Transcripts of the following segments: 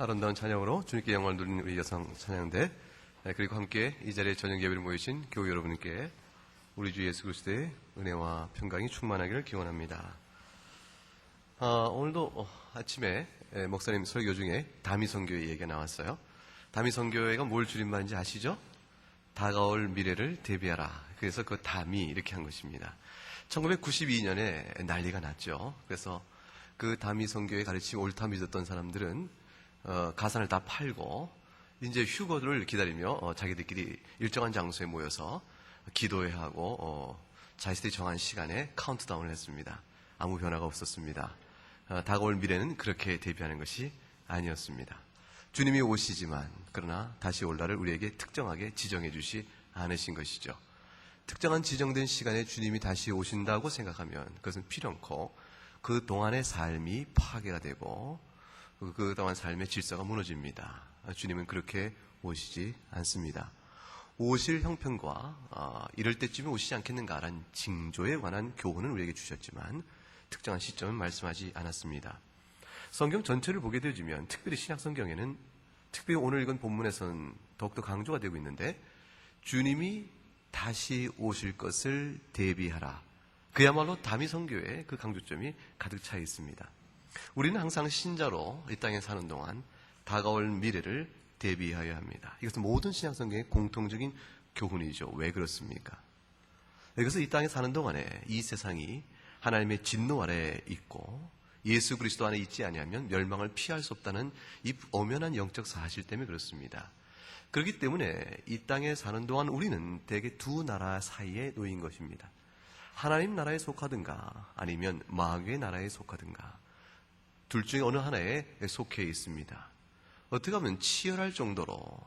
아름다운 찬양으로 주님께 영광을 누리는 우리 여성 찬양대, 그리고 함께 이 자리에 저녁 예배를 모이신 교우 여러분께 우리 주 예수 그리스도의 은혜와 평강이 충만하기를 기원합니다. 오늘도 아침에 목사님 설교 중에 다미선교회 얘기가 나왔어요. 다미선교회가 뭘 줄임말인지 아시죠? 다가올 미래를 대비하라. 그래서 그 다미 이렇게 한 것입니다. 1992년에 난리가 났죠. 그래서 그 다미선교회 가르치고 옳다 믿었던 사람들은 가산을 다 팔고 이제 휴거를 기다리며 자기들끼리 일정한 장소에 모여서 기도해야 하고 자신들이 정한 시간에 카운트다운을 했습니다. 아무 변화가 없었습니다. 다가올 미래는 그렇게 대비하는 것이 아니었습니다. 주님이 오시지만 그러나 다시 올 날을 우리에게 특정하게 지정해 주시 않으신 것이죠. 특정한 지정된 시간에 주님이 다시 오신다고 생각하면 그것은 필연코 그 동안의 삶이 파괴가 되고 그 동안 삶의 질서가 무너집니다. 주님은 그렇게 오시지 않습니다. 오실 형편과 이럴 때쯤에 오시지 않겠는가라는 징조에 관한 교훈은 우리에게 주셨지만 특정한 시점은 말씀하지 않았습니다. 성경 전체를 보게 되어지면 특별히 신약 성경에는 특별히 오늘 읽은 본문에서는 더욱더 강조가 되고 있는데 주님이 다시 오실 것을 대비하라. 그야말로 다미선교의 그 강조점이 가득 차 있습니다. 우리는 항상 신자로 이 땅에 사는 동안 다가올 미래를 대비하여야 합니다. 이것은 모든 신약 성경의 공통적인 교훈이죠. 왜 그렇습니까? 이것은 이 땅에 사는 동안에 이 세상이 하나님의 진노 아래에 있고 예수 그리스도 안에 있지 아니하면 멸망을 피할 수 없다는 이 엄연한 영적 사실 때문에 그렇습니다. 그렇기 때문에 이 땅에 사는 동안 우리는 대개 두 나라 사이에 놓인 것입니다. 하나님 나라에 속하든가 아니면 마귀의 나라에 속하든가 둘 중에 어느 하나에 속해 있습니다. 어떻게 하면 치열할 정도로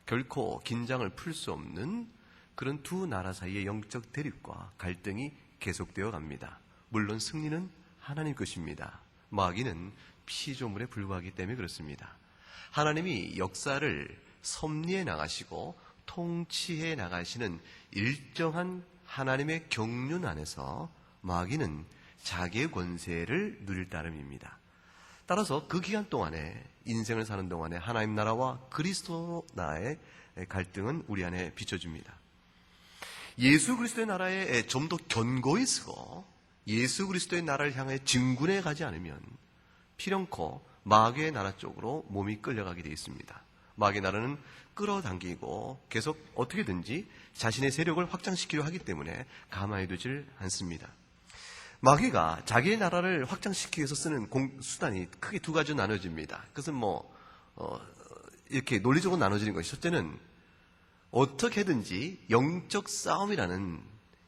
결코 긴장을 풀 수 없는 그런 두 나라 사이의 영적 대립과 갈등이 계속되어 갑니다. 물론 승리는 하나님 것입니다. 마귀는 피조물에 불과하기 때문에 그렇습니다. 하나님이 역사를 섭리해 나가시고 통치해 나가시는 일정한 하나님의 경륜 안에서 마귀는 자기의 권세를 누릴 따름입니다. 따라서 그 기간 동안에 인생을 사는 동안에 하나님 나라와 그리스도 나라의 갈등은 우리 안에 비춰집니다. 예수 그리스도의 나라에 좀 더 견고히 서고 예수 그리스도의 나라를 향해 진군해 가지 않으면 필연코 마귀의 나라 쪽으로 몸이 끌려가게 되어 있습니다. 마귀의 나라는 끌어당기고 계속 어떻게든지 자신의 세력을 확장시키려 하기 때문에 가만히 두질 않습니다. 마귀가 자기의 나라를 확장시키기 위해서 쓰는 수단이 크게 두 가지로 나눠집니다. 그것은 이렇게 논리적으로 나눠지는 것이 첫째는 어떻게든지 영적 싸움이라는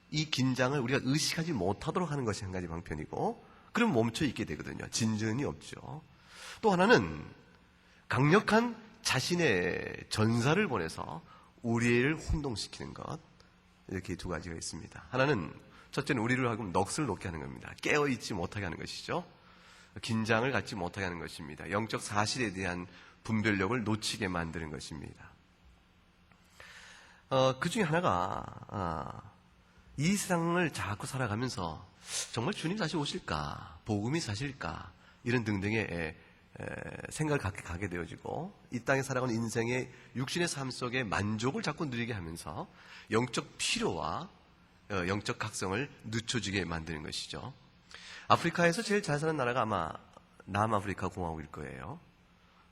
이 긴장을 우리가 의식하지 못하도록 하는 것이 한 가지 방편이고 그럼 멈춰 있게 되거든요. 진전이 없죠. 또 하나는 강력한 자신의 전사를 보내서 우리를 혼동시키는 것, 이렇게 두 가지가 있습니다. 하나는 첫째는 우리를 하고 넋을 놓게 하는 겁니다. 깨어있지 못하게 하는 것이죠. 긴장을 갖지 못하게 하는 것입니다. 영적 사실에 대한 분별력을 놓치게 만드는 것입니다. 그 중에 하나가 이 세상을 자꾸 살아가면서 정말 주님 다시 오실까? 복음이 사실까? 이런 등등의 생각을 갖게 가게 되어지고 이 땅에 살아가는 인생의 육신의 삶 속에 만족을 자꾸 누리게 하면서 영적 필요와 영적 각성을 늦춰지게 만드는 것이죠. 아프리카에서 제일 잘 사는 나라가 아마 남아프리카 공화국일 거예요.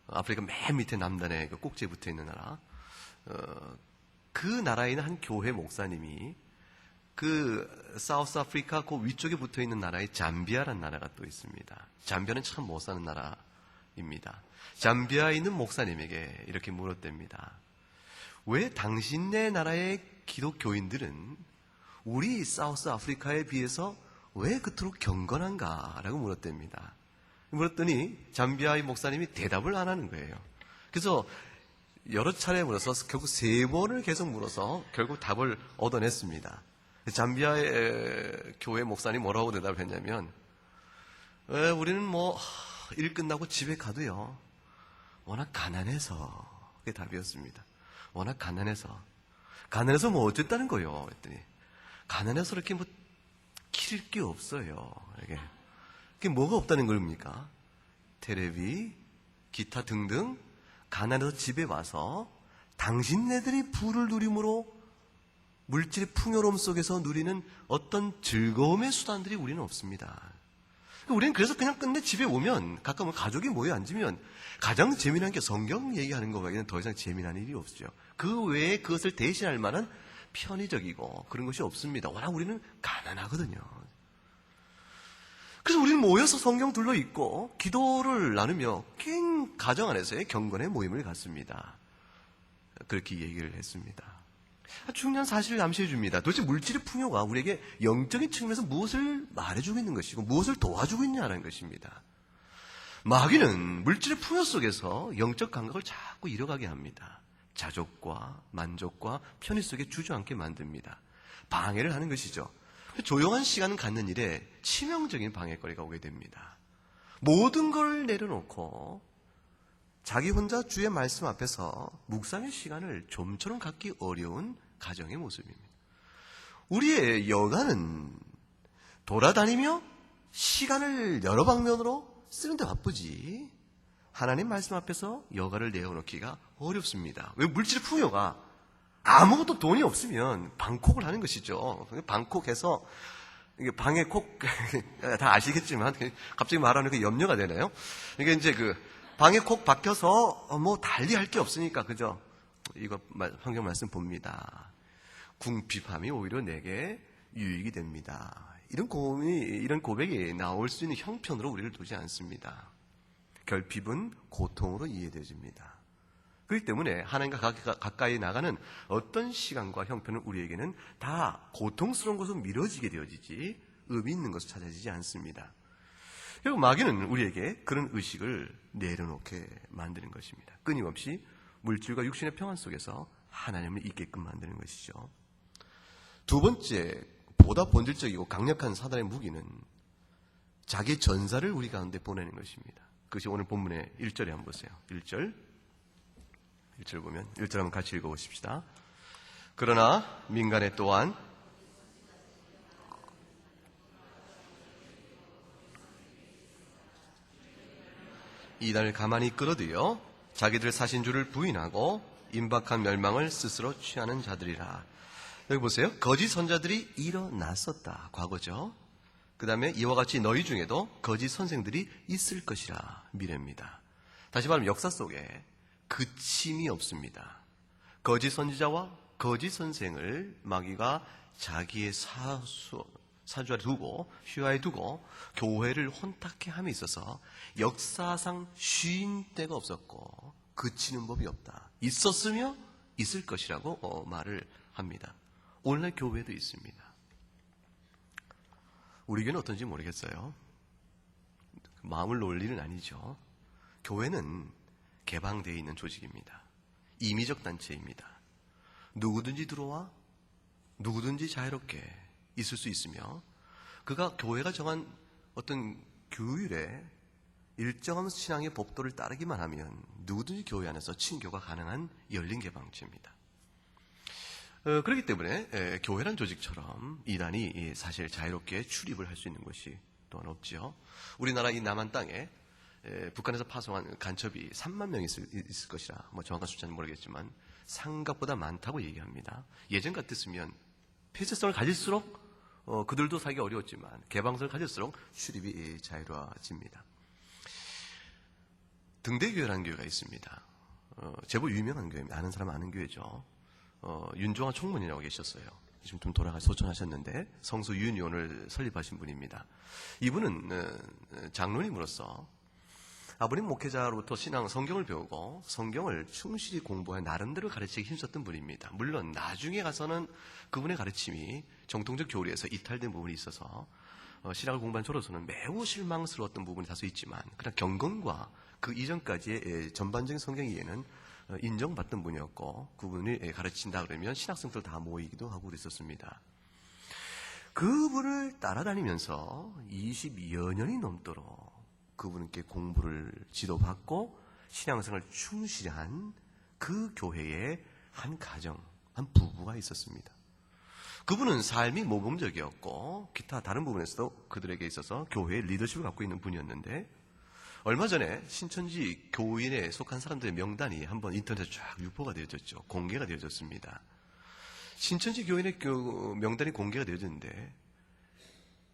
아프리카 맨 밑에 남단에 그 꼭지에 붙어 있는 나라. 그 나라에 있는 한 교회 목사님이 그 사우스 아프리카 그 위쪽에 붙어 있는 나라에 잠비아라는 나라가 또 있습니다. 잠비아는 참 못 사는 나라입니다. 잠비아에 있는 목사님에게 이렇게 물었답니다. 왜 당신네 나라의 기독교인들은 우리 사우스 아프리카에 비해서 왜 그토록 경건한가라고 물었답니다. 물었더니 잠비아의 목사님이 대답을 안 하는 거예요. 그래서 여러 차례 물어서 결국 3번을 계속 물어서 결국 답을 얻어냈습니다. 잠비아의 교회 목사님 뭐라고 대답했냐면 우리는 일 끝나고 집에 가도요 워낙 가난해서 그게 답이었습니다. 워낙 가난해서 뭐 어쨌다는 거예요. 그랬더니 가난해서 이렇게 기를 게 없어요. 이게 뭐가 없다는 겁니까? 테레비, 기타 등등 가난해서 집에 와서 당신네들이 부를 누림으로 물질의 풍요로움 속에서 누리는 어떤 즐거움의 수단들이 우리는 없습니다. 우리는 그래서 그냥 끝내 집에 오면 가끔은 가족이 모여 앉으면 가장 재미난 게 성경 얘기하는 거 외에는 더 이상 재미난 일이 없죠. 그 외에 그것을 대신할 만한 편의적이고 그런 것이 없습니다. 워낙 우리는 가난하거든요. 그래서 우리는 모여서 성경 둘러 읽고 기도를 나누며 긴 가정 안에서의 경건의 모임을 갖습니다. 그렇게 얘기를 했습니다. 중요한 사실을 암시해 줍니다. 도대체 물질의 풍요가 우리에게 영적인 측면에서 무엇을 말해주고 있는 것이고 무엇을 도와주고 있냐는 것입니다. 마귀는 물질의 풍요 속에서 영적 감각을 자꾸 잃어가게 합니다. 자족과 만족과 편의 속에 주저앉게 만듭니다. 방해를 하는 것이죠. 조용한 시간을 갖는 일에 치명적인 방해거리가 오게 됩니다. 모든 걸 내려놓고 자기 혼자 주의 말씀 앞에서 묵상의 시간을 좀처럼 갖기 어려운 가정의 모습입니다. 우리의 여가는 돌아다니며 시간을 여러 방면으로 쓰는데 바쁘지 하나님 말씀 앞에서 여가를 내어놓기가 어렵습니다. 왜? 물질의 풍요가 아무것도 돈이 없으면 방콕을 하는 것이죠. 방콕해서 방에 콕 다 아시겠지만 갑자기 말하니까 염려가 되나요? 이게 이제 방에 콕 박혀서 뭐 달리 할 게 없으니까 그죠? 이거 성경 말씀 봅니다. 궁핍함이 오히려 내게 유익이 됩니다. 이런 고백이 나올 수 있는 형편으로 우리를 두지 않습니다. 결핍은 고통으로 이해되어집니다. 그렇기 때문에 하나님과 가까이 나가는 어떤 시간과 형편은 우리에게는 다 고통스러운 것으로 미뤄지게 되어지지 의미 있는 것으로 찾아지지 않습니다. 그리고 마귀는 우리에게 그런 의식을 내려놓게 만드는 것입니다. 끊임없이 물질과 육신의 평안 속에서 하나님을 잊게끔 만드는 것이죠. 두 번째, 보다 본질적이고 강력한 사단의 무기는 자기 전사를 우리 가운데 보내는 것입니다. 그것이 오늘 본문의 1절에 한번 보세요. 1절 보면 1절 한번 같이 읽어보십시다. 그러나 민간에 또한 이단을 가만히 끌어들여 자기들 사신 줄을 부인하고 임박한 멸망을 스스로 취하는 자들이라. 여기 보세요. 거짓 선자들이 일어났었다. 과거죠. 그 다음에 이와 같이 너희 중에도 거짓 선생들이 있을 것이라. 미래입니다. 다시 말하면 역사 속에 그침이 없습니다. 거짓 선지자와 거짓 선생을 마귀가 자기의 사주에 두고 휘하에 두고 교회를 혼탁해 함에 있어서 역사상 쉰 때가 없었고 그치는 법이 없다. 있었으며 있을 것이라고 말을 합니다. 오늘날 교회도 있습니다. 우리 교회는 어떤지 모르겠어요. 마음을 놓을 일은 아니죠. 교회는 개방되어 있는 조직입니다. 임의적 단체입니다. 누구든지 들어와 누구든지 자유롭게 있을 수 있으며 그가 교회가 정한 어떤 규율에 일정한 신앙의 법도를 따르기만 하면 누구든지 교회 안에서 친교가 가능한 열린 개방체입니다. 그렇기 때문에 교회란 조직처럼 이단이 사실 자유롭게 출입을 할 수 있는 것이 또한 없지요. 우리나라 이 남한 땅에 북한에서 파송한 간첩이 3만 명 있을 것이라 뭐 정확한 숫자는 모르겠지만 생각보다 많다고 얘기합니다. 예전 같았으면 폐쇄성을 가질수록 그들도 살기가 어려웠지만 개방성을 가질수록 출입이 자유로워집니다. 등대교회라는 교회가 있습니다. 제법 유명한 교회입니다. 아는 사람 아는 교회죠. 윤종환 총무님이라고 계셨어요. 지금 좀 돌아가서 소천하셨는데 성수 유니온을 설립하신 분입니다. 이분은 장로님으로서 아버님 목회자로부터 신앙 성경을 배우고 성경을 충실히 공부해 나름대로 가르치기 힘썼던 분입니다. 물론 나중에 가서는 그분의 가르침이 정통적 교리에서 이탈된 부분이 있어서 신학을 공부한 저로서는 매우 실망스러웠던 부분이 다소 있지만 그냥 경건과 그 이전까지의 전반적인 성경 이해는 인정받던 분이었고 그분이 가르친다 그러면 신학생들 다 모이기도 하고 그랬었습니다. 그분을 따라다니면서 22여 년이 넘도록 그분께 공부를 지도받고 신앙생활을 충실히 한 그 교회의 한 가정, 한 부부가 있었습니다. 그분은 삶이 모범적이었고 기타 다른 부분에서도 그들에게 있어서 교회의 리더십을 갖고 있는 분이었는데 얼마 전에 신천지 교인에 속한 사람들의 명단이 한번 인터넷에 쫙 유포가 되어졌죠. 공개가 되어졌습니다. 신천지 교인의 명단이 공개가 되어졌는데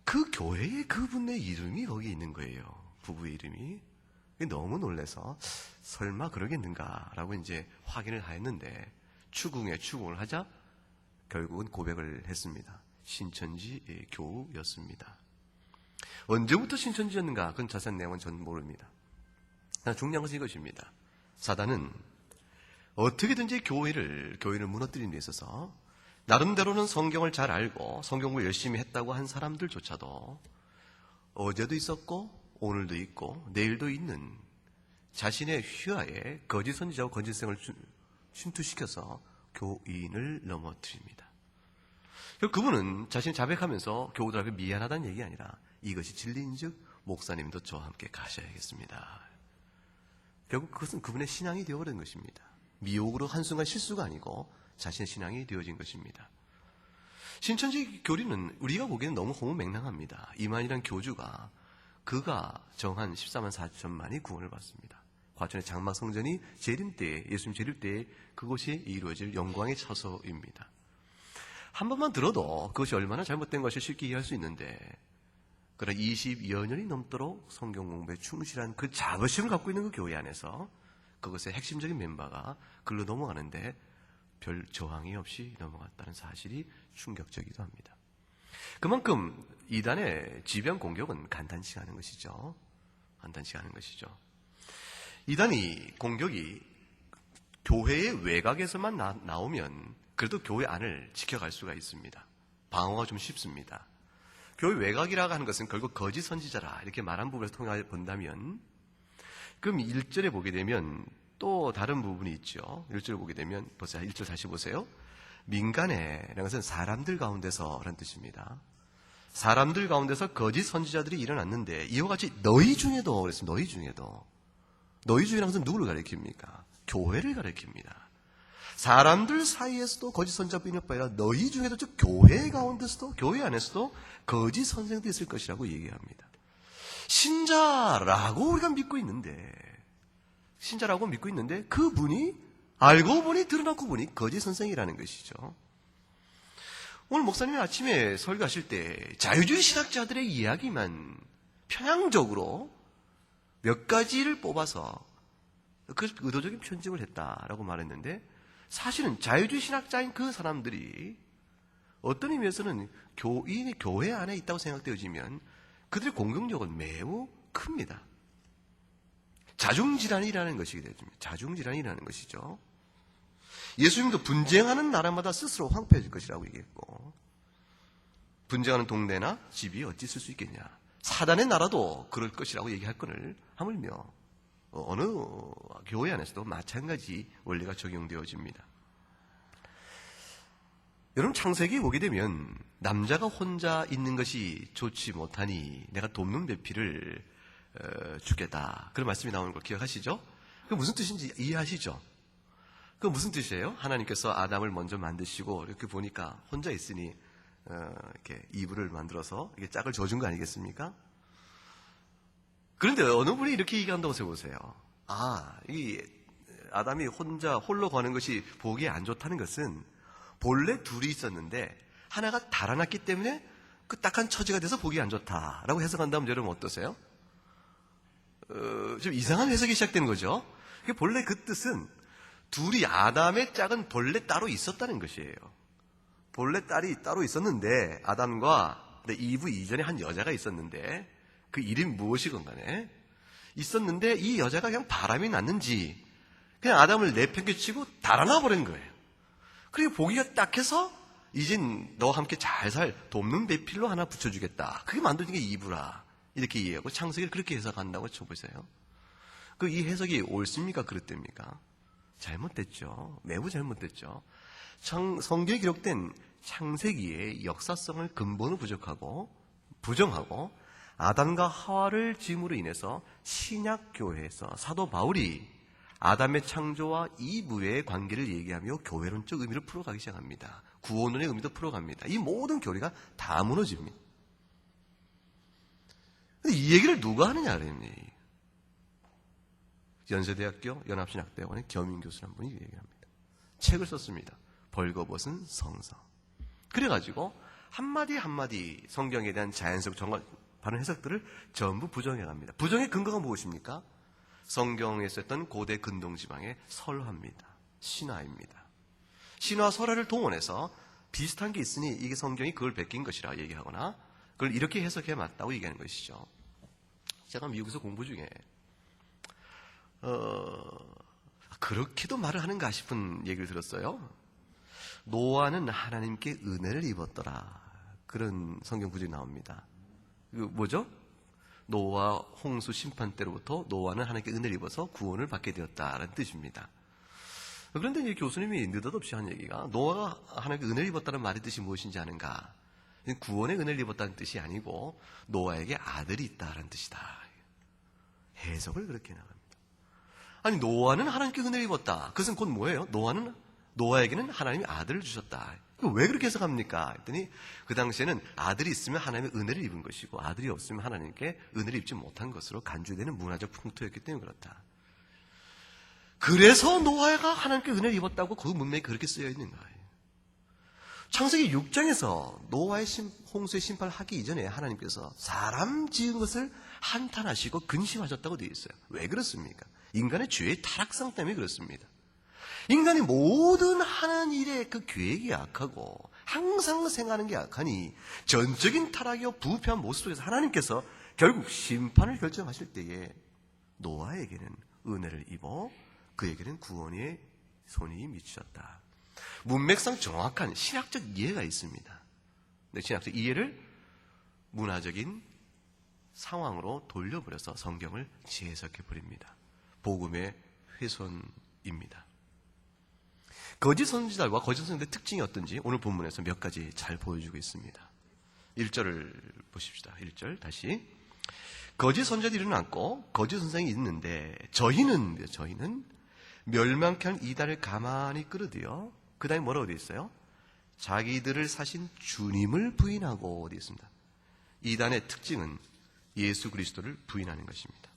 그 교회에 그분의 이름이 거기 있는 거예요. 부부의 이름이. 너무 놀라서 설마 그러겠는가라고 이제 확인을 하였는데 추궁을 하자 결국은 고백을 했습니다. 신천지 교우였습니다. 언제부터 신천지였는가? 그건 자세한 내용은 저는 모릅니다. 중요한 것은 이것입니다. 사단은 어떻게든지 교회를 무너뜨리는 데 있어서 나름대로는 성경을 잘 알고 성경을 열심히 했다고 한 사람들조차도 어제도 있었고 오늘도 있고 내일도 있는 자신의 휘하에 거짓 선지자와 거짓생을 침투시켜서 교인을 넘어뜨립니다. 그분은 자신이 자백하면서 교우들에게 미안하다는 얘기 아니라 이것이 진리인즉 목사님도 저와 함께 가셔야겠습니다. 결국 그것은 그분의 신앙이 되어버린 것입니다. 미혹으로 한순간 실수가 아니고 자신의 신앙이 되어진 것입니다. 신천지 교리는 우리가 보기에는 너무 호무맹랑합니다. 이만희라는 교주가 그가 정한 14만 4천만이 구원을 받습니다. 과천의 장막 성전이 재림 때에 예수님 재림 때에 그것이 이루어질 영광의 처소입니다. 한 번만 들어도 그것이 얼마나 잘못된 것을 쉽게 이해할 수 있는데 그러나 20여 년이 넘도록 성경 공부에 충실한 그 자부심을 갖고 있는 그 교회 안에서 그것의 핵심적인 멤버가 글로 넘어가는데 별 저항이 없이 넘어갔다는 사실이 충격적이기도 합니다. 그만큼 이단의 지변 공격은 간단치 않은 것이죠. 이단이 공격이 교회의 외곽에서만 나오면 그래도 교회 안을 지켜갈 수가 있습니다. 방어가 좀 쉽습니다. 교회 외곽이라고 하는 것은 결국 거짓 선지자라 이렇게 말한 부분을 통해 본다면 그럼 1절에 보게 되면 또 다른 부분이 있죠. 1절을 보게 되면 보세요. 1절 다시 보세요. 민간에라는 것은 사람들 가운데서라는 뜻입니다. 사람들 가운데서 거짓 선지자들이 일어났는데 이와 같이 너희 중에도 그랬습니다. 너희 중이라는 것은 누구를 가리킵니까? 교회를 가리킵니다. 사람들 사이에서도 거짓 선지자뿐이 아니라 너희 중에도 즉 교회 가운데서도 교회 안에서도 거짓 선생도 있을 것이라고 얘기합니다. 신자라고 우리가 믿고 있는데 그분이 알고 보니 드러나고 보니 거짓 선생이라는 것이죠. 오늘 목사님이 아침에 설교하실 때 자유주의 신학자들의 이야기만 편향적으로 몇 가지를 뽑아서 그 의도적인 편집을 했다라고 말했는데 사실은 자유주의 신학자인 그 사람들이 어떤 의미에서는 교회 안에 있다고 생각되어지면 그들의 공격력은 매우 큽니다. 자중질환이라는 것이게 됩니다. 자중질환이라는 것이죠. 예수님도 분쟁하는 나라마다 스스로 황폐해질 것이라고 얘기했고 분쟁하는 동네나 집이 어찌 있을 수 있겠냐. 사단의 나라도 그럴 것이라고 얘기할 것을 하물며 어느 교회 안에서도 마찬가지 원리가 적용되어집니다. 여러분 창세기 보게 되면 남자가 혼자 있는 것이 좋지 못하니 내가 돕는 배필을 주겠다. 그런 말씀이 나오는 걸 기억하시죠? 그게 무슨 뜻인지 이해하시죠? 그게 무슨 뜻이에요? 하나님께서 아담을 먼저 만드시고 이렇게 보니까 혼자 있으니 이렇게 이불을 만들어서 이게 짝을 져준 거 아니겠습니까? 그런데 어느 분이 이렇게 얘기한다고 해보세요. 이 아담이 홀로 거는 것이 보기에 안 좋다는 것은 본래 둘이 있었는데 하나가 달아났기 때문에 그 딱한 처지가 돼서 보기 안 좋다라고 해석한다면 여러분 어떠세요? 좀 이상한 해석이 시작되는 거죠. 본래 그 뜻은 둘이 아담의 짝은 본래 따로 있었다는 것이에요. 본래 딸이 따로 있었는데 아담과 이브 이전에 한 여자가 있었는데 그 이름이 무엇이건 간에 있었는데 이 여자가 그냥 바람이 났는지 그냥 아담을 내팽개치고 달아나 버린 거예요. 그리고 보기가 딱해서 이젠 너와 함께 잘 살 돕는 배필로 하나 붙여주겠다. 그게 만들어진 게 이브라. 이렇게 이해하고 창세기를 그렇게 해석한다고 쳐보세요. 이 해석이 옳습니까? 그릇됩니까? 잘못됐죠. 매우 잘못됐죠. 성경에 기록된 창세기의 역사성을 근본으로 부정하고 아담과 하와를 지음으로 인해서 신약교회에서 사도 바울이 아담의 창조와 이브의 관계를 얘기하며 교회론적 의미를 풀어가기 시작합니다. 구원론의 의미도 풀어갑니다. 이 모든 교리가 다 무너집니다. 근데 이 얘기를 누가 하느냐 그랬니? 연세대학교 연합신학대학원의 겸임교수란 분이 얘기합니다. 책을 썼습니다. 벌거벗은 성서. 그래가지고 한마디 한마디 성경에 대한 자연스럽고 정말 바른 해석들을 전부 부정해갑니다. 부정의 근거가 무엇입니까? 성경에 썼던 고대 근동지방의 설화입니다. 신화입니다. 신화 설화를 동원해서 비슷한 게 있으니 이게 성경이 그걸 베낀 것이라 얘기하거나 그걸 이렇게 해석해 맞다고 얘기하는 것이죠. 제가 미국에서 공부 중에 그렇게도 말을 하는가 싶은 얘기를 들었어요. 노아는 하나님께 은혜를 입었더라. 그런 성경 구절이 나옵니다. 그 뭐죠? 노아 홍수 심판 때로부터 노아는 하나님께 은혜를 입어서 구원을 받게 되었다라는 뜻입니다. 그런데 이제 교수님이 느닷없이 한 얘기가 노아가 하나님께 은혜를 입었다는 말의 뜻이 무엇인지 아는가? 구원의 은혜를 입었다는 뜻이 아니고 노아에게 아들이 있다라는 뜻이다. 해석을 그렇게 나갑니다. 아니 노아는 하나님께 은혜를 입었다. 그것은 곧 뭐예요? 노아에게는 하나님이 아들을 주셨다. 왜 그렇게 해석합니까? 했더니 그 당시에는 아들이 있으면 하나님의 은혜를 입은 것이고 아들이 없으면 하나님께 은혜를 입지 못한 것으로 간주되는 문화적 풍토였기 때문에 그렇다. 그래서 노아가 하나님께 은혜를 입었다고 그 문맥이 그렇게 쓰여 있는 거예요. 창세기 6장에서 노아의 홍수의 심판을 하기 이전에 하나님께서 사람 지은 것을 한탄하시고 근심하셨다고 되어 있어요. 왜 그렇습니까? 인간의 죄의 타락상 때문에 그렇습니다. 인간이 모든 하는 일에 그 계획이 약하고 항상 생각하는 게 약하니 전적인 타락이요 부패한 모습 속에서 하나님께서 결국 심판을 결정하실 때에 노아에게는 은혜를 입어 그에게는 구원의 손이 미치셨다. 문맥상 정확한 신학적 이해가 있습니다. 네, 신학적 이해를 문화적인 상황으로 돌려버려서 성경을 재해석해 버립니다. 복음의 훼손입니다. 거짓 선지자와 거짓 선지자의 특징이 어떤지 오늘 본문에서 몇 가지 잘 보여주고 있습니다. 1절을 보십시다. 1절 다시. 거짓 선지자들이 일어났고 거짓 선생이 있는데 저희는 멸망케 한 이단을 가만히 끌어들여 그 다음에 뭐라고 되어 있어요? 자기들을 사신 주님을 부인하고 되어 있습니다. 이단의 특징은 예수 그리스도를 부인하는 것입니다.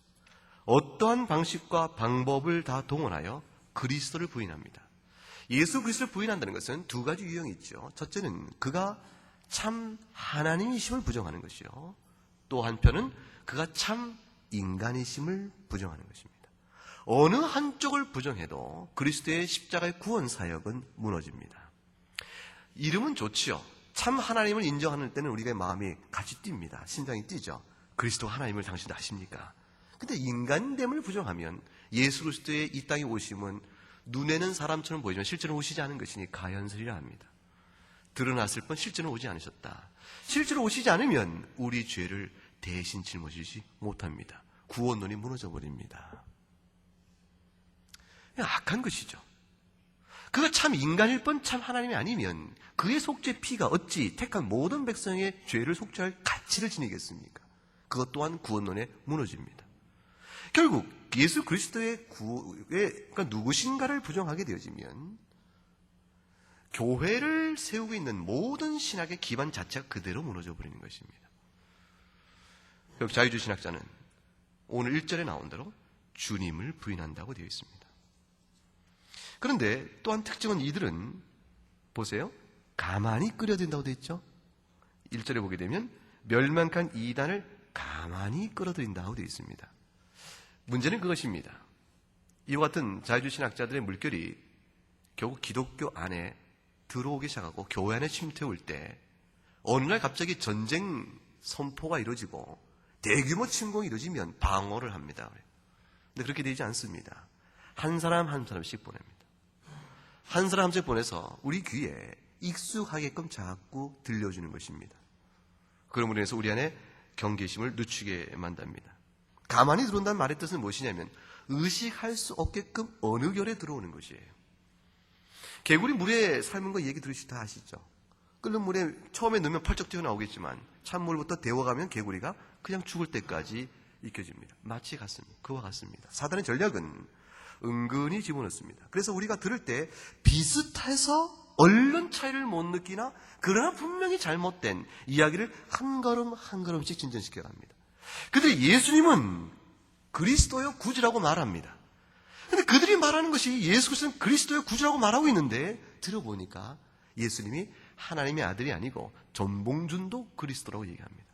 어떠한 방식과 방법을 다 동원하여 그리스도를 부인합니다. 예수 그리스도를 부인한다는 것은 두 가지 유형이 있죠. 첫째는 그가 참 하나님이심을 부정하는 것이요. 또 한편은 그가 참 인간이심을 부정하는 것입니다. 어느 한쪽을 부정해도 그리스도의 십자가의 구원 사역은 무너집니다. 이름은 좋지요. 참 하나님을 인정하는 때는 우리가 마음이 같이 뜁니다. 심장이 뛰죠. 그리스도 하나님을 당신 아십니까? 근데 인간됨을 부정하면 예수 그리스도의 이 땅에 오심은 눈에는 사람처럼 보이지만 실제로 오시지 않은 것이니 가연설이라 합니다. 드러났을 뿐 실제로 오지 않으셨다. 실제로 오시지 않으면 우리 죄를 대신 짊어지지 못합니다. 구원론이 무너져 버립니다. 악한 것이죠. 그가 참 인간일 뿐 참 하나님이 아니면 그의 속죄 피가 어찌 택한 모든 백성의 죄를 속죄할 가치를 지니겠습니까? 그것 또한 구원론에 무너집니다. 결국 예수 그리스도의 그러니까 누구신가를 부정하게 되어지면 교회를 세우고 있는 모든 신학의 기반 자체가 그대로 무너져 버리는 것입니다. 결국 자유주의 신학자는 오늘 1절에 나온 대로 주님을 부인한다고 되어 있습니다. 그런데 또한 특징은 이들은 보세요. 가만히 끌어들인다고 되어 있죠. 1절에 보게 되면 멸망한 이단을 가만히 끌어들인다고 되어 있습니다. 문제는 그것입니다. 이와 같은 자유주의 신학자들의 물결이 결국 기독교 안에 들어오기 시작하고 교회 안에 침투해 올 때 어느 날 갑자기 전쟁 선포가 이루어지고 대규모 침공이 이루어지면 방어를 합니다. 근데 그렇게 되지 않습니다. 한 사람 한 사람씩 보냅니다. 한 사람 한 사람씩 보내서 우리 귀에 익숙하게끔 자꾸 들려주는 것입니다. 그러므로 인해서 우리 안에 경계심을 늦추게 만듭니다. 가만히 들어온다는 말의 뜻은 무엇이냐면 의식할 수 없게끔 어느 결에 들어오는 것이에요. 개구리 물에 삶은 거 얘기 들으시다 아시죠? 끓는 물에 처음에 넣으면 펄쩍 튀어나오겠지만 찬물부터 데워가면 개구리가 그냥 죽을 때까지 익혀집니다. 마치 같습니다. 그와 같습니다. 사단의 전략은 은근히 집어넣습니다. 그래서 우리가 들을 때 비슷해서 얼른 차이를 못 느끼나 그러나 분명히 잘못된 이야기를 한 걸음 한 걸음씩 진전시켜 갑니다. 그런데 예수님은 그리스도요 구주라고 말합니다. 근데 그들이 말하는 것이 예수 그리스도는 그리스도의 구주라고 말하고 있는데 들어보니까 예수님이 하나님의 아들이 아니고 전봉준도 그리스도라고 얘기합니다.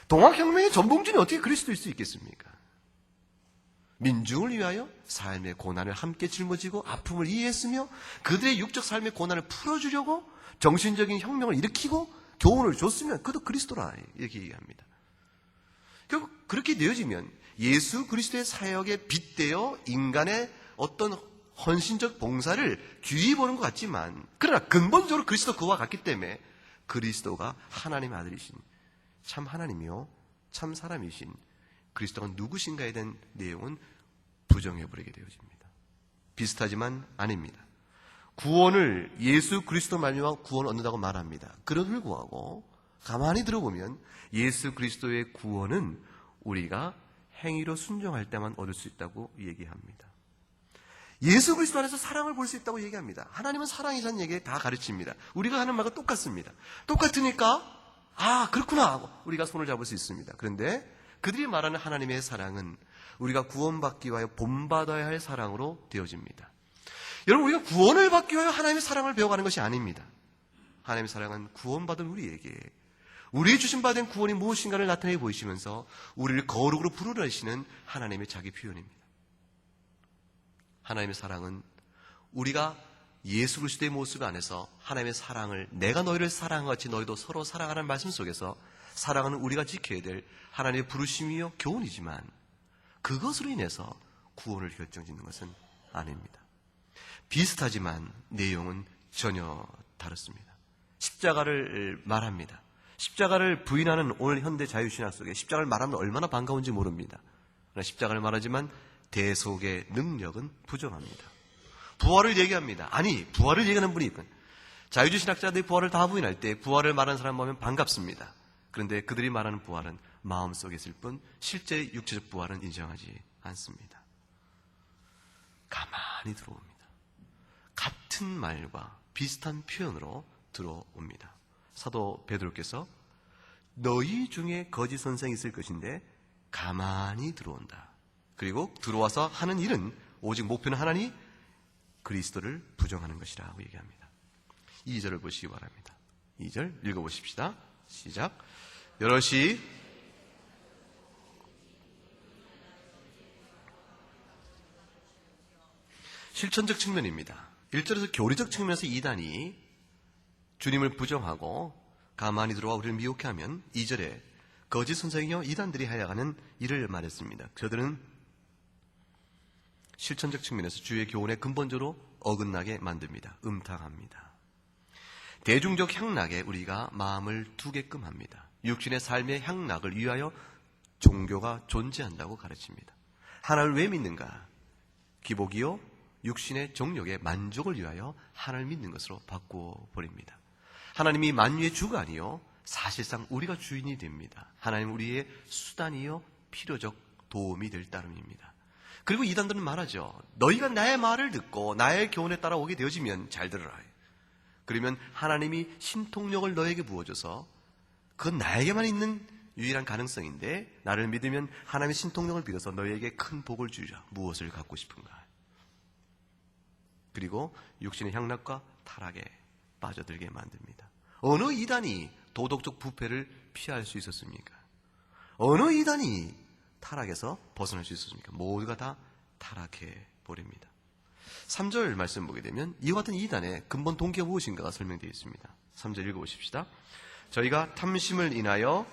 동학혁명의 전봉준이 어떻게 그리스도일 수 있겠습니까? 민중을 위하여 삶의 고난을 함께 짊어지고 아픔을 이해했으며 그들의 육적 삶의 고난을 풀어주려고 정신적인 혁명을 일으키고 교훈을 줬으면 그도 그리스도라 이렇게 얘기합니다. 결국 그렇게 되어지면 예수 그리스도의 사역에 빗대어 인간의 어떤 헌신적 봉사를 귀히 보는 것 같지만 그러나 근본적으로 그리스도 그와 같기 때문에 그리스도가 하나님의 아들이신 참 하나님이요 참 사람이신 그리스도가 누구신가에 대한 내용은 부정해버리게 되어집니다. 비슷하지만 아닙니다. 구원을 예수 그리스도 말미암아 구원을 얻는다고 말합니다. 그럼에도 불구하고 가만히 들어보면 예수 그리스도의 구원은 우리가 행위로 순종할 때만 얻을 수 있다고 얘기합니다. 예수 그리스도 안에서 사랑을 볼 수 있다고 얘기합니다. 하나님은 사랑이라는 얘기에 다 가르칩니다. 우리가 하는 말과 똑같습니다. 똑같으니까 그렇구나 하고 우리가 손을 잡을 수 있습니다. 그런데 그들이 말하는 하나님의 사랑은 우리가 구원받기 위하여 본받아야 할 사랑으로 되어집니다. 여러분 우리가 구원을 받기 위하여 하나님의 사랑을 배워가는 것이 아닙니다. 하나님의 사랑은 구원받은 우리에게 우리의 주신받은 구원이 무엇인가를 나타내 보이시면서 우리를 거룩으로 부르시는 하나님의 자기 표현입니다. 하나님의 사랑은 우리가 예수 그리스도의 모습 안에서 하나님의 사랑을 내가 너희를 사랑한 같이 너희도 서로 사랑하라는 말씀 속에서 사랑은 우리가 지켜야 될 하나님의 부르심이요 교훈이지만 그것으로 인해서 구원을 결정짓는 것은 아닙니다. 비슷하지만 내용은 전혀 다릅니다. 십자가를 말합니다. 십자가를 부인하는 오늘 현대 자유신학 속에 십자가를 말하면 얼마나 반가운지 모릅니다. 그러나 십자가를 말하지만 대속의 능력은 부정합니다. 부활을 얘기합니다. 아니, 부활을 얘기하는 분이 있군. 자유주의 신학자들이 부활을 다 부인할 때 부활을 말하는 사람 보면 반갑습니다. 그런데 그들이 말하는 부활은 마음속에 있을 뿐 실제 육체적 부활은 인정하지 않습니다. 가만히 들어옵니다. 같은 말과 비슷한 표현으로 들어옵니다. 사도 베드로께서 너희 중에 거짓 선생이 있을 것인데 가만히 들어온다. 그리고 들어와서 하는 일은 오직 목표는 하나니 그리스도를 부정하는 것이라고 얘기합니다. 2절을 보시기 바랍니다. 2절 읽어보십시다. 시작. 여럿이 실천적 측면입니다. 1절에서 교리적 측면에서 이단이 주님을 부정하고 가만히 들어와 우리를 미혹해 하면 2절에 거짓 선생이요 이단들이 하여가는 일을 말했습니다. 저들은 실천적 측면에서 주의 교훈에 근본적으로 어긋나게 만듭니다. 음탕합니다. 대중적 향락에 우리가 마음을 두게끔 합니다. 육신의 삶의 향락을 위하여 종교가 존재한다고 가르칩니다. 하나님을 왜 믿는가? 기복이요 육신의 정욕의 만족을 위하여 하나님을 믿는 것으로 바꾸어 버립니다. 하나님이 만유의 주가 아니요 사실상 우리가 주인이 됩니다. 하나님은 우리의 수단이요 필요적 도움이 될 따름입니다. 그리고 이단들은 말하죠. 너희가 나의 말을 듣고 나의 교훈에 따라 오게 되어지면 잘 들어라. 그러면 하나님이 신통력을 너에게 부어줘서 그건 나에게만 있는 유일한 가능성인데 나를 믿으면 하나님의 신통력을 빌어서 너에게 큰 복을 주리라. 무엇을 갖고 싶은가? 그리고 육신의 향락과 타락에 빠져들게 만듭니다. 어느 이단이 도덕적 부패를 피할 수 있었습니까? 어느 이단이 타락에서 벗어날 수 있었습니까? 모두가 다 타락해 버립니다. 3절 말씀 보게 되면 이와 같은 이단의 근본 동기가 무엇인가가 설명되어 있습니다. 3절 읽어보십시다. 저희가 탐심을 인하여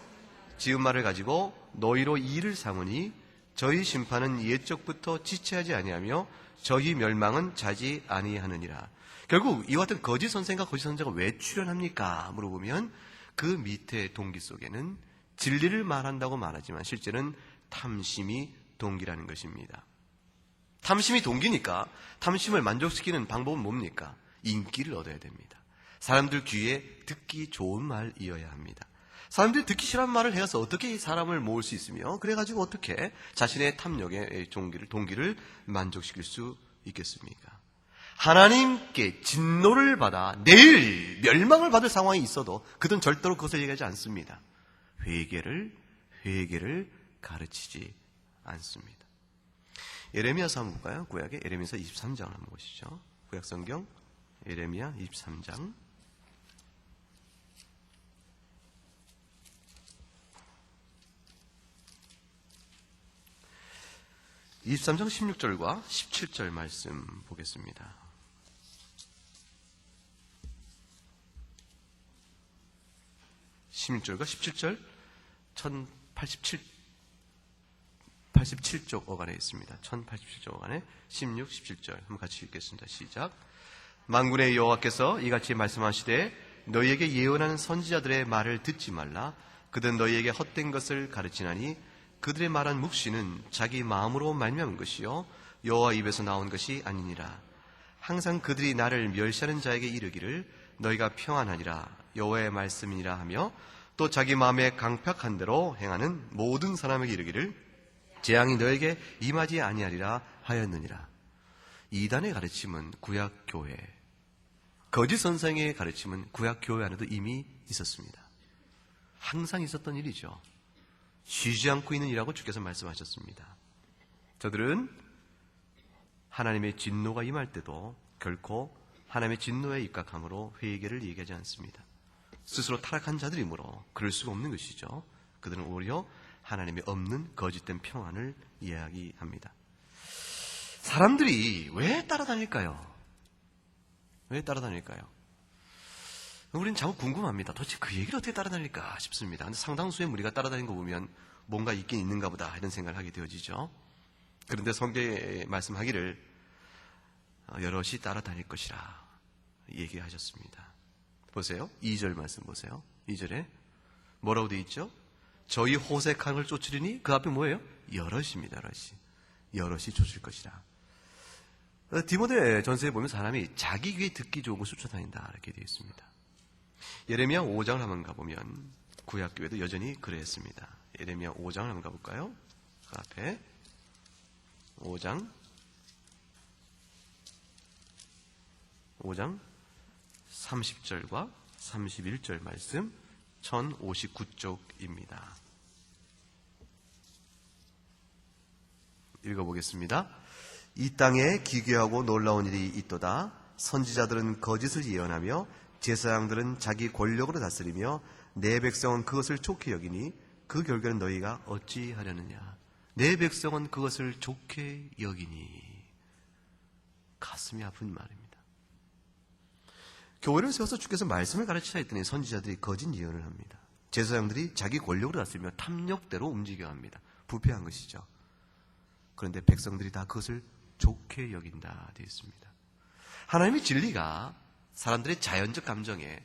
지은 말을 가지고 너희로 이를 삼으니 저희 심판은 옛적부터 지체하지 아니하며 저희 멸망은 자지 아니하느니라. 결국 이와 같은 거짓 선생과 거짓 선생가 왜 출현합니까? 물어보면 그 밑에 동기 속에는 진리를 말한다고 말하지만 실제는 탐심이 동기라는 것입니다. 탐심이 동기니까 탐심을 만족시키는 방법은 뭡니까? 인기를 얻어야 됩니다. 사람들 귀에 듣기 좋은 말이어야 합니다. 사람들이 듣기 싫은 말을 해서 어떻게 사람을 모을 수 있으며 그래가지고 어떻게 자신의 탐욕의 동기를 만족시킬 수 있겠습니까? 하나님께 진노를 받아 내일 멸망을 받을 상황이 있어도 그들은 절대로 그것을 얘기하지 않습니다. 회개를 가르치지 않습니다. 예레미야서 한번 볼까요? 구약의 예레미야서 23장을 한번 보시죠. 구약성경 예레미야 23장. 23장 16절과 17절 말씀 보겠습니다. 16절과 17절 1087쪽 어간에 있습니다. 1087쪽 어간에 16, 17절 한번 같이 읽겠습니다. 시작. 만군의 여호와께서 이같이 말씀하시되 너희에게 예언하는 선지자들의 말을 듣지 말라. 그들은 너희에게 헛된 것을 가르치나니 그들의 말한 묵시는 자기 마음으로 말미암은 것이요 여호와 입에서 나온 것이 아니니라. 항상 그들이 나를 멸시하는 자에게 이르기를 너희가 평안하니라 여호와의 말씀이니라 하며 또 자기 마음에 강팍한 대로 행하는 모든 사람에게 이르기를 재앙이 너에게 임하지 아니하리라 하였느니라. 이단의 가르침은 구약교회, 거짓 선생의 가르침은 구약교회 안에도 이미 있었습니다. 항상 있었던 일이죠. 쉬지 않고 있는 일이라고 주께서 말씀하셨습니다. 저들은 하나님의 진노가 임할 때도 결코 하나님의 진노에 입각함으로 회개를 얘기하지 않습니다. 스스로 타락한 자들이므로 그럴 수가 없는 것이죠. 그들은 오히려 하나님이 없는 거짓된 평안을 이야기합니다. 사람들이 왜 따라다닐까요? 왜 따라다닐까요? 우리는 자꾸 궁금합니다. 도대체 그 얘기를 어떻게 따라다닐까 싶습니다. 근데 상당수의 무리가 따라다니는 거 보면 뭔가 있긴 있는가 보다 이런 생각을 하게 되어지죠. 그런데 성경에 말씀하기를 여럿이 따라다닐 것이라 얘기하셨습니다. 보세요. 2절 말씀 보세요. 2절에 뭐라고 되어 있죠? 저희 호색한 걸 쫓으리니 그 앞에 뭐예요? 여럿입니다. 여럿이 쫓을 것이라. 디모데 전서에 보면 사람이 자기 귀에 듣기 좋은 것을 쫓아다닌다 이렇게 되어 있습니다. 예레미야 5장을 한번 가보면 구약교회도 여전히 그랬습니다. 예레미야 5장을 한번 가볼까요? 그 앞에 5장 30절과 31절 말씀 1059쪽입니다. 읽어보겠습니다. 이 땅에 기괴하고 놀라운 일이 있도다. 선지자들은 거짓을 예언하며 제사장들은 자기 권력으로 다스리며 내 백성은 그것을 좋게 여기니 그 결과는 너희가 어찌하려느냐. 내 백성은 그것을 좋게 여기니. 가슴이 아픈 말입니다. 교회를 세워서 주께서 말씀을 가르치라 했더니 선지자들이 거짓 예언을 합니다. 제사장들이 자기 권력으로 다스리며 탐욕대로 움직여 합니다. 부패한 것이죠. 그런데 백성들이 다 그것을 좋게 여긴다 되어 있습니다. 하나님의 진리가 사람들의 자연적 감정에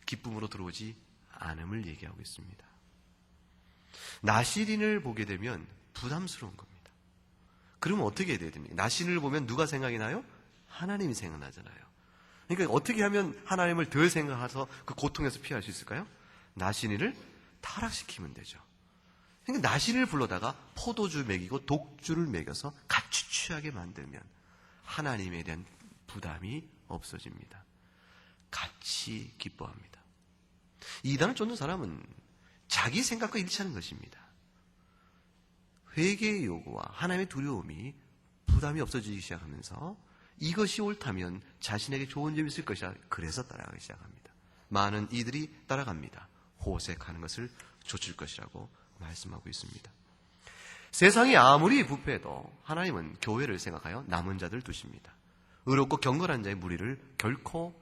기쁨으로 들어오지 않음을 얘기하고 있습니다. 나시린을 보게 되면 부담스러운 겁니다. 그러면 어떻게 해야 됩니까? 나시린을 보면 누가 생각이 나요? 하나님이 생각나잖아요. 그러니까 어떻게 하면 하나님을 덜 생각해서 그 고통에서 피할 수 있을까요? 나시린을 타락시키면 되죠. 그러니까 나시린을 불러다가 포도주 먹이고 독주를 먹여서 같이 취하게 만들면 하나님에 대한 부담이 없어집니다. 같이 기뻐합니다. 이단을 쫓는 사람은 자기 생각과 일치하는 것입니다. 회개의 요구와 하나님의 두려움이 부담이 없어지기 시작하면서 이것이 옳다면 자신에게 좋은 점이 있을 것이라 그래서 따라가기 시작합니다. 많은 이들이 따라갑니다. 호색하는 것을 좇을 것이라고 말씀하고 있습니다. 세상이 아무리 부패해도 하나님은 교회를 생각하여 남은 자들 두십니다. 의롭고 경건한 자의 무리를 결코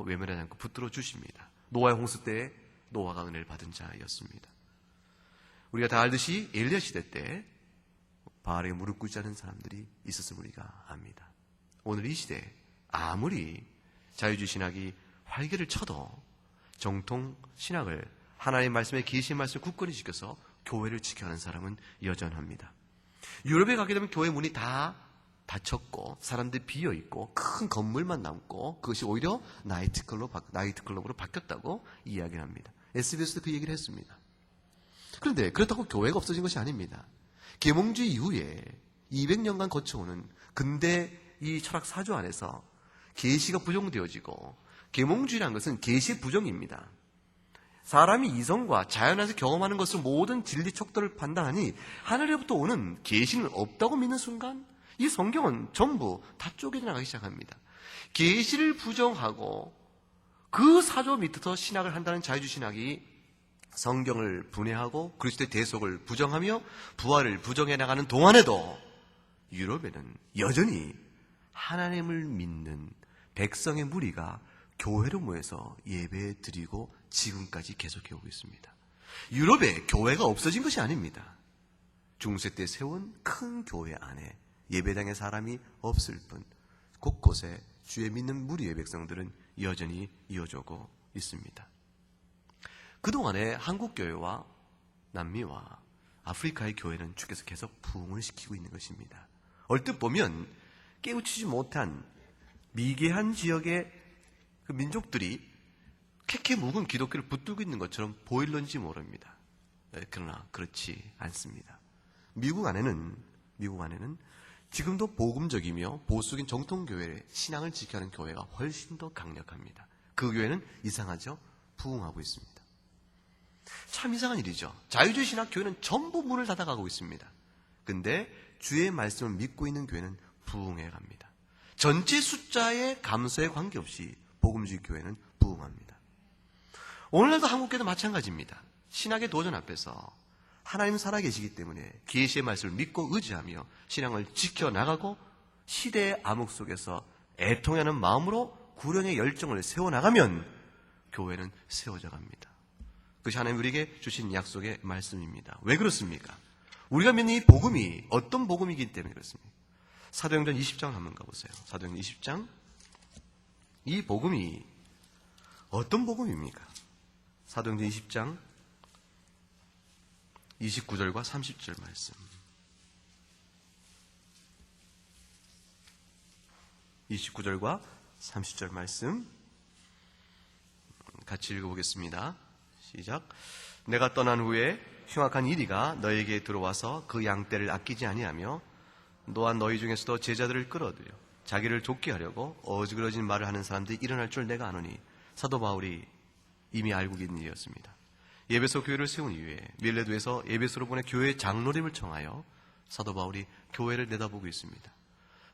외면하지 않고 붙들어 주십니다. 노아의 홍수 때에 노아가 은혜를 받은 자였습니다. 우리가 다 알듯이 엘리야 시대 때 바알에게 무릎 꿇지 않은 사람들이 있었음을 우리가 압니다. 오늘 이 시대에 아무리 자유주의 신학이 활개를 쳐도 정통 신학을 하나님의 말씀에 계신 말씀을 굳건히 지켜서 교회를 지켜가는 사람은 여전합니다. 유럽에 가게 되면 교회 문이 다 닫혔고 사람들이 비어있고 큰 건물만 남고 그것이 오히려 나이트클럽으로 바뀌었다고 이야기를 합니다. SBS도 그 얘기를 했습니다. 그런데 그렇다고 교회가 없어진 것이 아닙니다. 계몽주의 이후에 200년간 거쳐오는 근대 이 철학 사조 안에서 계시가 부정되어지고 계몽주의라는 것은 계시의 부정입니다. 사람이 이성과 자연 안에서 경험하는 것을 모든 진리 척도를 판단하니 하늘로부터 오는 계시는 없다고 믿는 순간 이 성경은 전부 다 쪼개져 나가기 시작합니다. 계시를 부정하고 그 사조 밑에서 신학을 한다는 자유주의 신학이 성경을 분해하고 그리스도의 대속을 부정하며 부활을 부정해 나가는 동안에도 유럽에는 여전히 하나님을 믿는 백성의 무리가 교회로 모여서 예배 드리고 지금까지 계속해 오고 있습니다. 유럽에 교회가 없어진 것이 아닙니다. 중세 때 세운 큰 교회 안에 예배당에 사람이 없을 뿐 곳곳에 주의 믿는 무리의 백성들은 여전히 이어져오고 있습니다. 그동안에 한국 교회와 남미와 아프리카의 교회는 주께서 계속 부흥을 시키고 있는 것입니다. 얼뜻 보면 깨우치지 못한 미개한 지역의 그 민족들이 캐캐 묵은 기독교를 붙들고 있는 것처럼 보일런지 모릅니다. 그러나 그렇지 않습니다. 미국 안에는 지금도 복음적이며 보수적인 정통교회의 신앙을 지켜하는 교회가 훨씬 더 강력합니다. 그 교회는 이상하죠? 부흥하고 있습니다. 참 이상한 일이죠. 자유주의 신학 교회는 전부 문을 닫아가고 있습니다. 근데 주의 말씀을 믿고 있는 교회는 부흥해 갑니다. 전체 숫자의 감소에 관계없이 복음주의 교회는 부흥합니다. 오늘날도 한국교회도 마찬가지입니다. 신학의 도전 앞에서 하나님 살아계시기 때문에 계시의 말씀을 믿고 의지하며 신앙을 지켜나가고 시대의 암흑 속에서 애통하는 마음으로 구령의 열정을 세워나가면 교회는 세워져 갑니다. 그것이 하나님 우리에게 주신 약속의 말씀입니다. 왜 그렇습니까? 우리가 믿는 이 복음이 어떤 복음이기 때문에 그렇습니다. 사도행전 20장 한번 가보세요. 사도행전 20장. 이 복음이 어떤 복음입니까? 사도행전 20장 29절과 30절 말씀. 29절과 30절 말씀 같이 읽어보겠습니다. 시작. 내가 떠난 후에 흉악한 이리가 너에게 들어와서 그 양떼를 아끼지 아니하며 또한 너희 중에서도 제자들을 끌어들여 자기를 좁게 하려고 어지러진 말을 하는 사람들이 일어날 줄 내가 아노니. 사도 바울이 이미 알고 있는 일이었습니다. 에베소 교회를 세운 이후에 밀레도에서 에베소로 보내 교회의 장로림을 청하여 사도 바울이 교회를 내다보고 있습니다.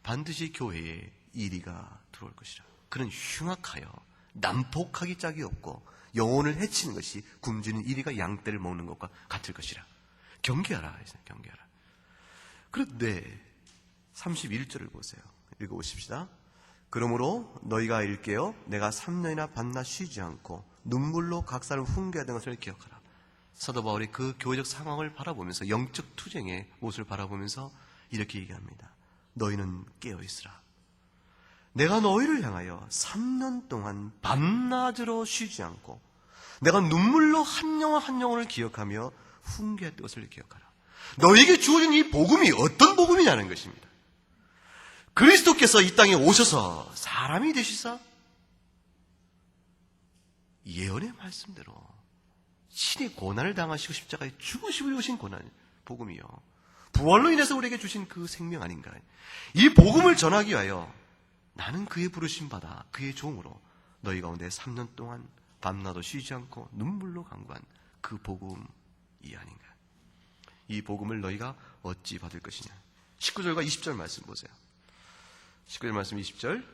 반드시 교회에 이리가 들어올 것이라. 그는 흉악하여 난폭하기 짝이 없고 영혼을 해치는 것이 굶주린 이리가 양떼를 먹는 것과 같을 것이라. 경계하라. 경계하라. 그런데 31절을 보세요. 읽어보십시다. 그러므로 너희가 일깨어 내가 3년이나 밤낮 쉬지 않고 눈물로 각 사람을 훈계하던 것을 기억하라. 사도 바울이 그 교회적 상황을 바라보면서 영적 투쟁의 모습을 바라보면서 이렇게 얘기합니다. 너희는 깨어있으라. 내가 너희를 향하여 3년 동안 밤낮으로 쉬지 않고 내가 눈물로 한 영혼 한 영혼을 기억하며 훈계했던 것을 기억하라. 너희에게 주어진 이 복음이 어떤 복음이냐는 것입니다. 그리스도께서 이 땅에 오셔서 사람이 되시사 예언의 말씀대로 신이 고난을 당하시고 십자가에 죽으시고 오신 고난, 복음이요. 부활로 인해서 우리에게 주신 그 생명 아닌가. 이 복음을 전하기 위하여 나는 그의 부르심 받아 그의 종으로 너희 가운데 3년 동안 밤낮도 쉬지 않고 눈물로 간구한 그 복음이 아닌가. 이 복음을 너희가 어찌 받을 것이냐. 19절과 20절 말씀 보세요. 19절 말씀 20절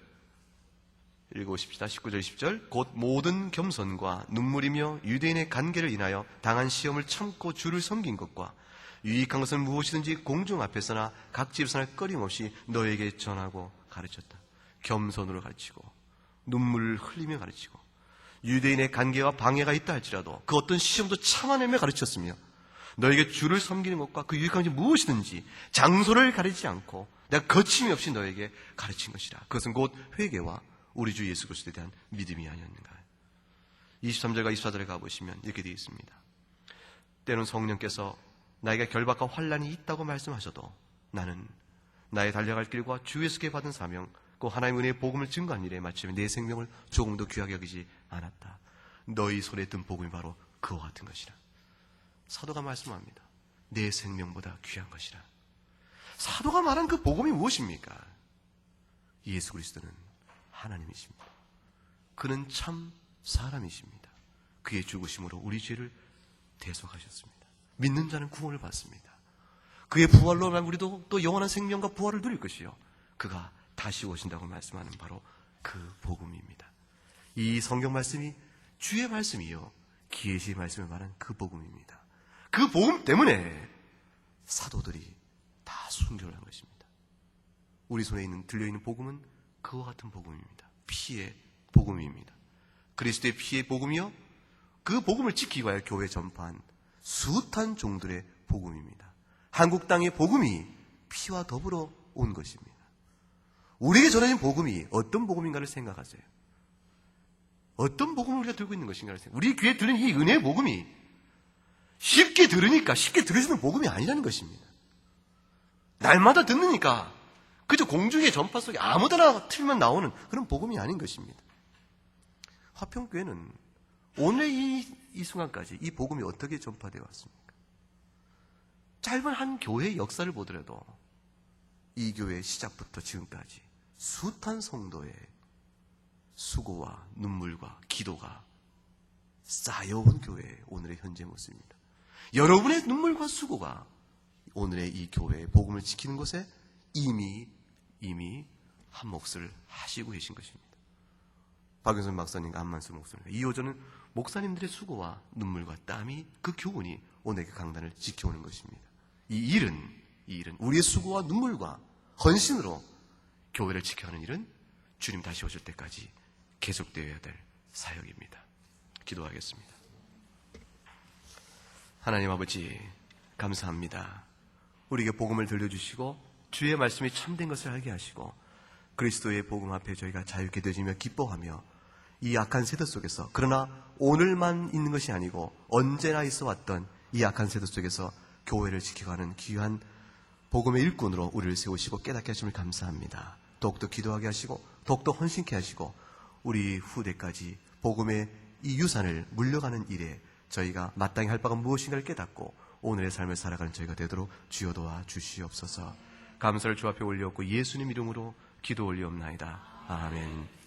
읽어보십시다. 19절 20절 곧 모든 겸손과 눈물이며 유대인의 간계를 인하여 당한 시험을 참고 주를 섬긴 것과 유익한 것은 무엇이든지 공중 앞에서나 각 집에서나 꺼림없이 너에게 전하고 가르쳤다. 겸손으로 가르치고 눈물을 흘리며 가르치고 유대인의 간계와 방해가 있다 할지라도 그 어떤 시험도 참아내며 가르쳤으며 너에게 주를 섬기는 것과 그 유익한 것이 무엇이든지 장소를 가리지 않고 내가 거침이 없이 너에게 가르친 것이라. 그것은 곧 회개와 우리 주 예수 그리스도에 대한 믿음이 아니었는가. 23절과 24절에 가보시면 이렇게 되어 있습니다. 때는 성령께서 나에게 결박과 환난이 있다고 말씀하셔도 나는 나의 달려갈 길과 주 예수께 받은 사명 그 하나님 은혜의 복음을 증거한 일에 마치며 내 생명을 조금도 귀하게 여기지 않았다. 너희 손에 든 복음이 바로 그와 같은 것이라. 사도가 말씀합니다. 내 생명보다 귀한 것이라. 사도가 말한 그 복음이 무엇입니까? 예수 그리스도는 하나님이십니다. 그는 참 사람이십니다. 그의 죽으심으로 우리 죄를 대속하셨습니다. 믿는 자는 구원을 받습니다. 그의 부활로 우리도 또 영원한 생명과 부활을 누릴 것이요, 그가 다시 오신다고 말씀하는 바로 그 복음입니다. 이 성경 말씀이 주의 말씀이요 계시의 말씀을 말하는 그 복음입니다. 그 복음 때문에 사도들이 다 순교를 한 것입니다. 우리 손에 들려있는 복음은 그와 같은 복음입니다. 피의 복음입니다. 그리스도의 피의 복음이요, 그 복음을 지키기 위하여 교회 전파한 숱한 종들의 복음입니다. 한국 땅의 복음이 피와 더불어 온 것입니다. 우리에게 전해진 복음이 어떤 복음인가를 생각하세요. 어떤 복음을 우리가 들고 있는 것인가를 생각하세요. 우리 귀에 들은 이 은혜의 복음이 쉽게 들으니까 쉽게 들을 수 있는 복음이 아니라는 것입니다. 날마다 듣으니까 그저 공중의 전파 속에 아무데나 틀면 나오는 그런 복음이 아닌 것입니다. 화평교회는 오늘의 이 순간까지 이 복음이 어떻게 전파되어 왔습니까? 짧은 한 교회의 역사를 보더라도 이 교회의 시작부터 지금까지 숱한 성도의 수고와 눈물과 기도가 쌓여온 교회의 오늘의 현재 모습입니다. 여러분의 눈물과 수고가 오늘의 이 교회의 복음을 지키는 것에 이미 한 몫을 하시고 계신 것입니다. 박윤선 박사님과 안만수 목사님과 이호전은 목사님들의 수고와 눈물과 땀이 그 교훈이 오늘의 강단을 지켜오는 것입니다. 이 일은 우리의 수고와 눈물과 헌신으로 교회를 지켜가는 일은 주님 다시 오실 때까지 계속되어야 될 사역입니다. 기도하겠습니다. 하나님 아버지, 감사합니다. 우리에게 복음을 들려주시고 주의 말씀이 참된 것을 알게 하시고 그리스도의 복음 앞에 저희가 자유케 되지며 기뻐하며 이 악한 세대 속에서, 그러나 오늘만 있는 것이 아니고 언제나 있어 왔던 이 악한 세대 속에서 교회를 지켜가는 귀한 복음의 일꾼으로 우리를 세우시고 깨닫게 하심을 감사합니다. 더욱더 기도하게 하시고 더욱더 헌신케 하시고 우리 후대까지 복음의 이 유산을 물려가는 일에 저희가 마땅히 할 바가 무엇인가를 깨닫고 오늘의 삶을 살아가는 저희가 되도록 주여 도와 주시옵소서. 감사를 주 앞에 올려놓고 예수님 이름으로 기도 올리옵나이다. 아멘.